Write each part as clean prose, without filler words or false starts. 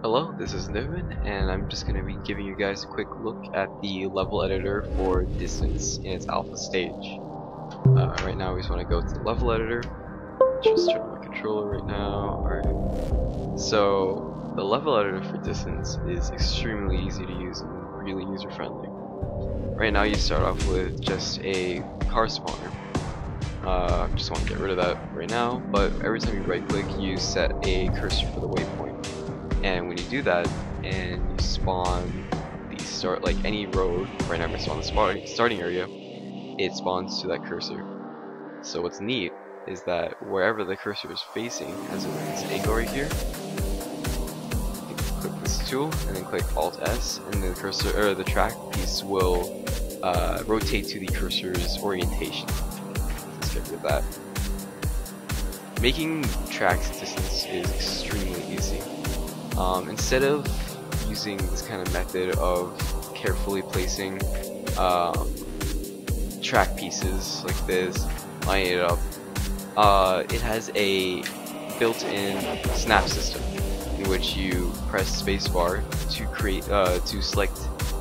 Hello, this is Niven, and I'm just going to be giving you guys a quick look at the level editor for Distance in its alpha stage. Right now we just want to go to the level editor. Just turn on my controller right now. Alright. So, the level editor for Distance is extremely easy to use and really user friendly. Right now you start off with just a car spawner. Just want to get rid of that right now, but every time you right click you set a cursor for the waypoint. And when you do that, and you spawn any road, right now I'm going to spawn the starting area, it spawns to that cursor. So what's neat is that wherever the cursor is facing, as in this angle right here, you can click this tool, and then click Alt S, and the cursor, or the track piece will rotate to the cursor's orientation. Let's get rid of that. Making tracks distance is extremely easy. Instead of using this kind of method of carefully placing track pieces like this, lining it up, it has a built-in snap system in which you press spacebar to create to select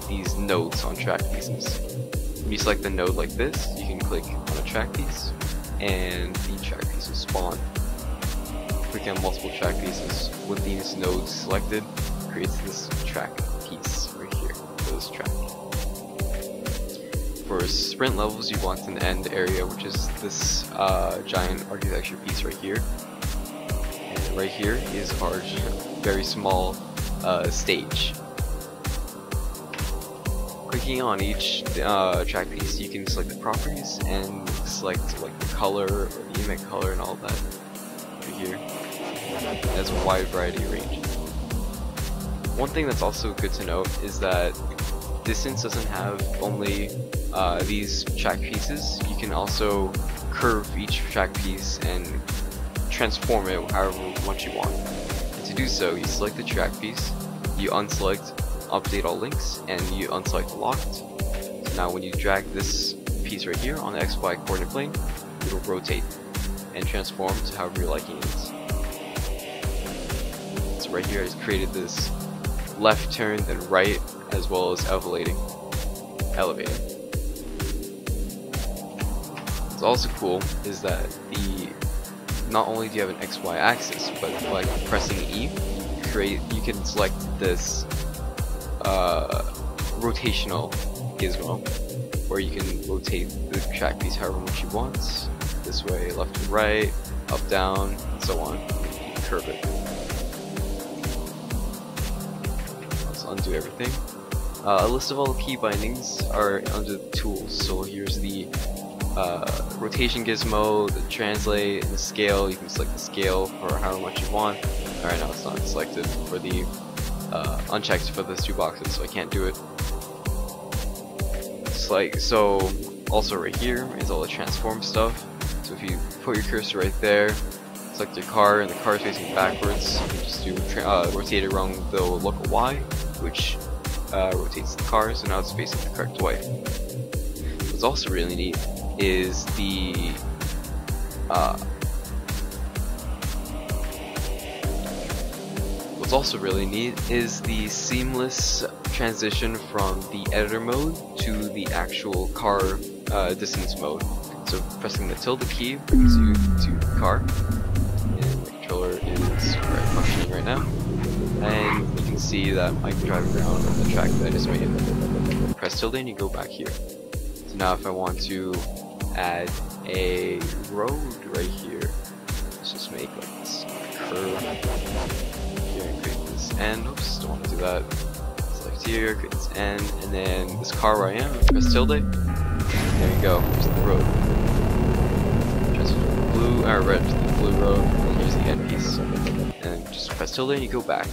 these nodes on track pieces. When you select the node like this, you can click on a track piece, and the track piece will spawn. Click on multiple track pieces with these nodes selected, creates this track piece right here for this track. For sprint levels, you want an end area, which is this giant architecture piece right here. And right here is our very small stage. Clicking on each track piece, you can select the properties and select like the color or the image color and all that right here. It has a wide variety of range. One thing that's also good to note is that Distance doesn't have only these track pieces. You can also curve each track piece and transform it however much you want. And to do so, you select the track piece, you unselect Update All Links, and you unselect Locked. So now when you drag this piece right here on the XY coordinate plane, it will rotate and transform to however you're liking it. So right here I've created this left turn, then right, as well as elevating. What's also cool is that not only do you have an XY axis, but by pressing E, you can select this rotational gizmo, where you can rotate the track piece however much you want. This way, left to right, up, down, and so on. You can curve it. Let's undo everything. A list of all the key bindings are under the tools. So here's the rotation gizmo, the translate, and the scale. You can select the scale for however much you want. Alright, now it's not selected for the unchecked for those two boxes, so I can't do it. So also right here is all the transform stuff. So if you put your cursor right there, select your car, and the car is facing backwards, you can just do rotate it around the local Y, which rotates the car, so now it's facing the correct way. What's also really neat is the seamless transition from the editor mode to the actual car distance mode. So pressing the tilde key brings you to the car, and the controller is functioning right now. And you can see that I'm driving around on the track that I just made. Press tilde and you go back here. So now if I want to add a road right here, let's just make like this curve here and create this end. Oops, don't want to do that. Select here, create this end, and then this car where I am, press tilde. There you go, here's the road. Transfer from the blue, or red to the blue road, and here's the end piece. And just press tilde and you go back.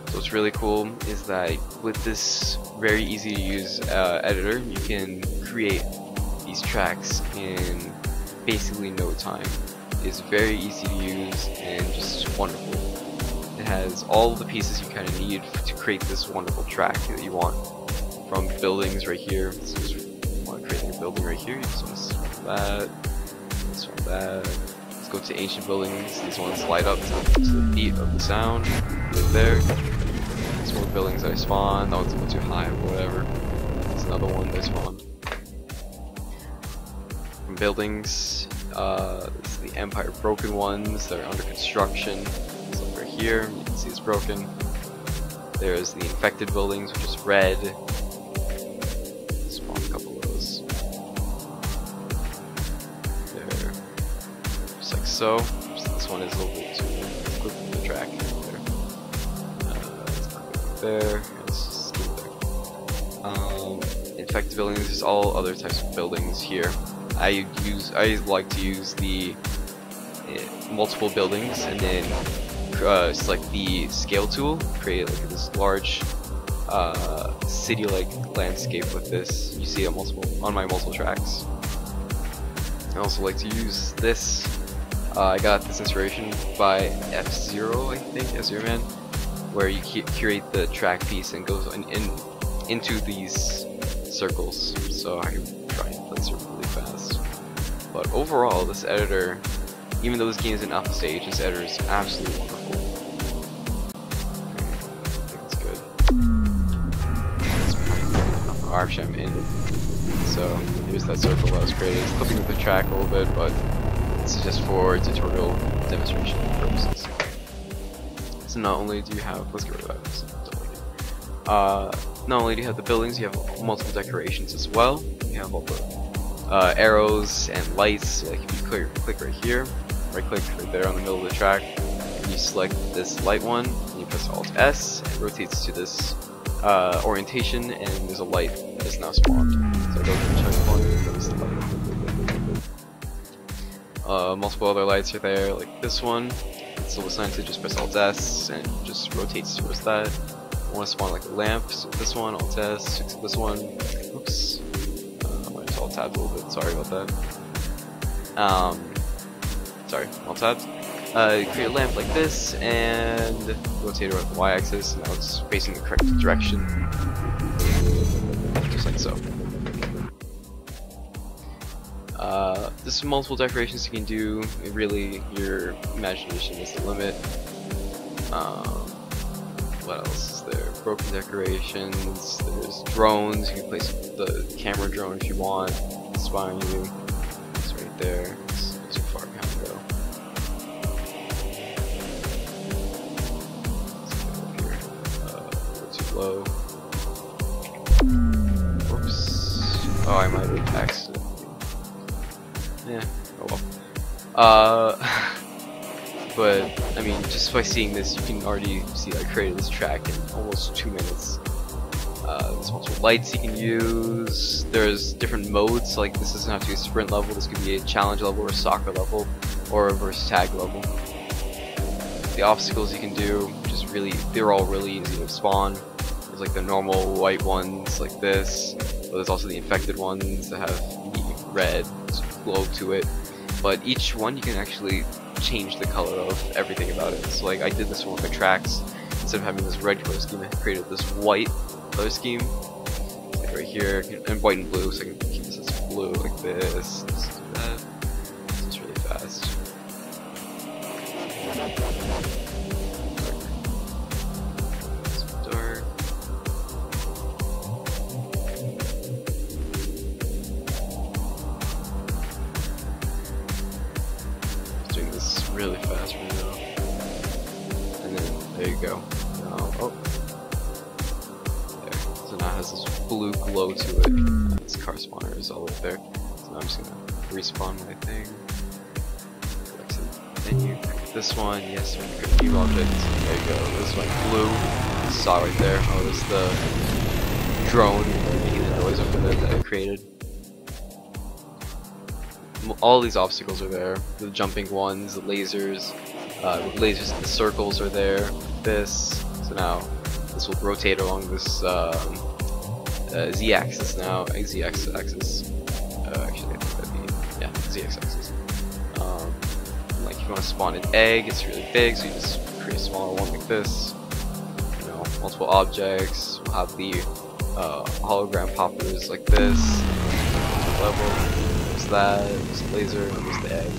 So what's really cool is that with this very easy to use editor, you can create these tracks in basically no time. It's very easy to use and just wonderful. It has all the pieces you kind of need to create this wonderful track that you want. From buildings right here, so just want to create a building right here, you just want to swap that, swap that, Let's go to ancient buildings. These ones light up to the beat of the sound. Right there. There's more buildings that I spawned. That one's a bit too high, or whatever. There's another one that I spawned. From buildings, this is the Empire broken ones that are under construction. So over here, you can see it's broken. There's the infected buildings, which is red. Spawn a couple of those. There. Just like so. This one is a little bit too quick with the track. There. Let's just do there. Infected buildings, there's all other types of buildings here. I like to use the multiple buildings and then select the scale tool, create like this large city-like landscape with this. You see it on my multiple tracks. I also like to use this. I got this inspiration by F-Zero, I think, F-Zero Man, where you curate the track piece and goes into these circles. So I can try and play this really fast. But overall, this editor, even though this game is in alpha stage, this editor is absolutely wonderful. I think it's good. Actually, I'm in. So here's that circle that was created. It's clipping with the track a little bit, but this is just for tutorial demonstration purposes. So not only do you have, let's get rid of that. Not only do you have the buildings, you have multiple decorations as well. You have all the arrows and lights. Like if you click right here, right click right there on the middle of the track, and you select this light one, and you press Alt S, it rotates to this orientation, and there's a light that is now spawned. So I go to the checkpoint, and there's the light. Multiple other lights are there, like this one. It's still assigned to just press Alt S, and it just rotates towards that. I want to spawn like a lamp, so this one, Alt S, fix this one. Oops. I might just Alt tab a little bit, sorry about that. Sorry, Alt tab. Create a lamp like this, and rotate it around the Y-axis, now it's facing the correct direction. Just like so. There's multiple decorations you can do. Really, your imagination is the limit. What else is there? Broken decorations. There's drones. You can place the camera drone if you want. It's spying you. It's right there. It's too far behind though. Let's go here. Too low. Whoops. Oh, I might have accidentally. Yeah. Oh well. But I mean, just by seeing this, you can already see I created this track in almost 2 minutes. There's multiple lights you can use. There's different modes, like this doesn't have to be a sprint level, this could be a challenge level or a soccer level or a versus tag level. The obstacles you can do, just really, they're all really easy to spawn. There's like the normal white ones like this, but there's also the infected ones that have the red glow to it. But each one you can actually change the color of everything about it. So like I did this one with my tracks. Instead of having this red color scheme, I created this white color scheme. Like right here, and white and blue, so I can keep this as blue like this. Let's do that. This is really fast. It's dark. Doing this really fast right now. And then there you go. Oh. There. So now it has this blue glow to it. This car spawner is all up there. So now I'm just gonna respawn my thing. Go to the menu. This one, yes, we're gonna create a new object. There you go. This one blue. You saw right there. Oh, there's the drone making the noise over there that I created. All these obstacles are there. The jumping ones, the lasers, the circles are there. This. So now this will rotate along this z-axis now. Z-axis. Actually, I think that'd be, yeah, z-axis. Like if you want to spawn an egg, it's really big, so you just create a smaller one like this. You know, multiple objects. We'll have the hologram poppers like this. Level. There's that. There's the laser. And there's the egg.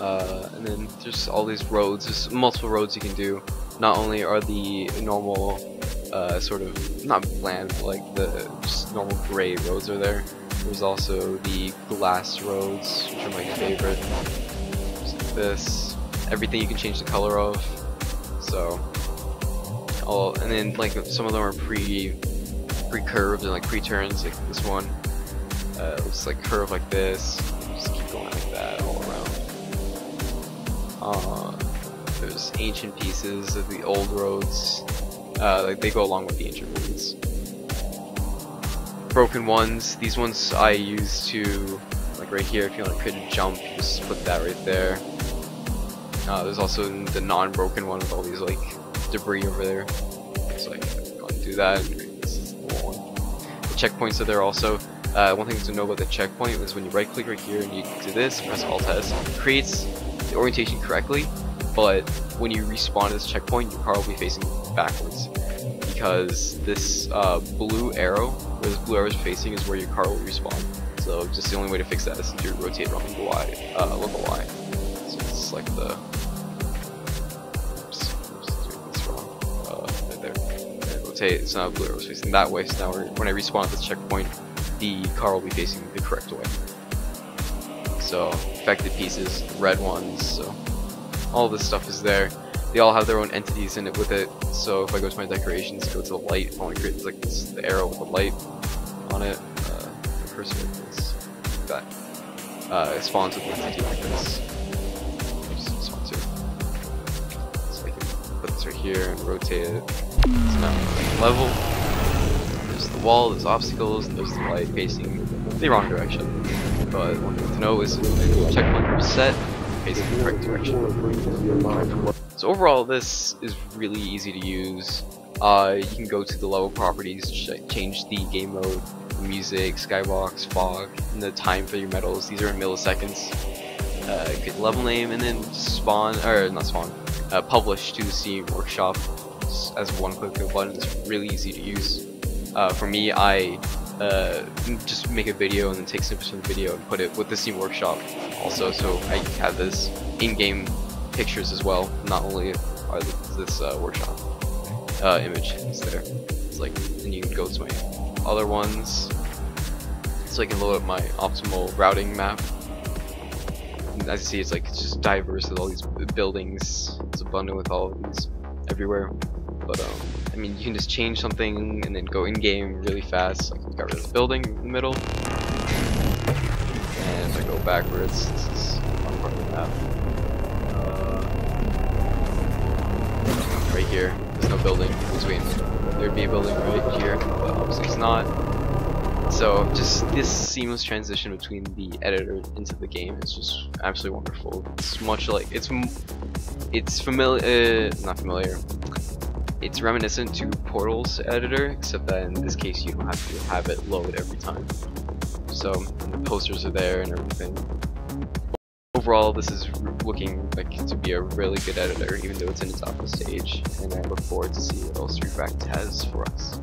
And then there's all these roads. There's multiple roads you can do. Not only are the normal sort of not bland, but like the just normal gray roads are there. There's also the glass roads, which are my favorite. Just like this. Everything you can change the color of. So, and then like some of them are pre-curved and like pre-turns, like this one. Looks like curve like this. Just keep going like that all around. There's ancient pieces of the old roads. Like they go along with the ancient ones. Broken ones. These ones I use to, like right here, if you want to create a jump, you just put that right there. There's also the non-broken one with all these like debris over there. So I can go and do that. This is the one. The checkpoints are there also. One thing to know about the checkpoint is when you right click right here and you do this, press Alt S, it creates the orientation correctly, but when you respawn at this checkpoint, your car will be facing backwards. Because this blue arrow, where this blue arrow is facing, is where your car will respawn. So just the only way to fix that is to rotate along the Y, level Y. So it's like the... Oops, doing this wrong. Right there. And rotate, so now blue arrow is facing that way, so now when I respawn at this checkpoint, the car will be facing the correct way. So, affected pieces, red ones, so all this stuff is there. They all have their own entities in it with it, so if I go to my decorations, go to the light, if I want to create like this, the arrow with the light on it, the cursor like this, like that. It spawns with an entity like this. Just spawn too. So I can put this right here and rotate it. So now like level. There's the wall, there's obstacles, and there's the light facing the wrong direction. But one thing to know is checkpoint reset, facing the correct direction. So overall, this is really easy to use. You can go to the level properties, change the game mode, music, skybox, fog, and the time for your medals. These are in milliseconds. Get level name, and then publish to the Steam Workshop as one click of a button. It's really easy to use. For me, I just make a video and then take snippets from the video and put it with the Steam Workshop also, so I have this in-game pictures as well. Not only are this workshop image is there. It's like, then you can go to my other ones, so I can load up my optimal routing map. And as you see, it's like it's just diverse with all these buildings. It's abundant with all of these everywhere. But I mean, you can just change something and then go in game really fast. Like, got rid of the building in the middle, and if I go backwards, this is one part of the map. Right here, there's no building in between. There'd be a building right here, but obviously it's not. So just this seamless transition between the editor into the game is just absolutely wonderful. It's much like it's familiar, not familiar. It's reminiscent to Portal's editor, except that in this case you don't have to have it load every time. So the posters are there and everything. Overall, this is looking like to be a really good editor, even though it's in its alpha stage, and I look forward to see what else Refracted has for us.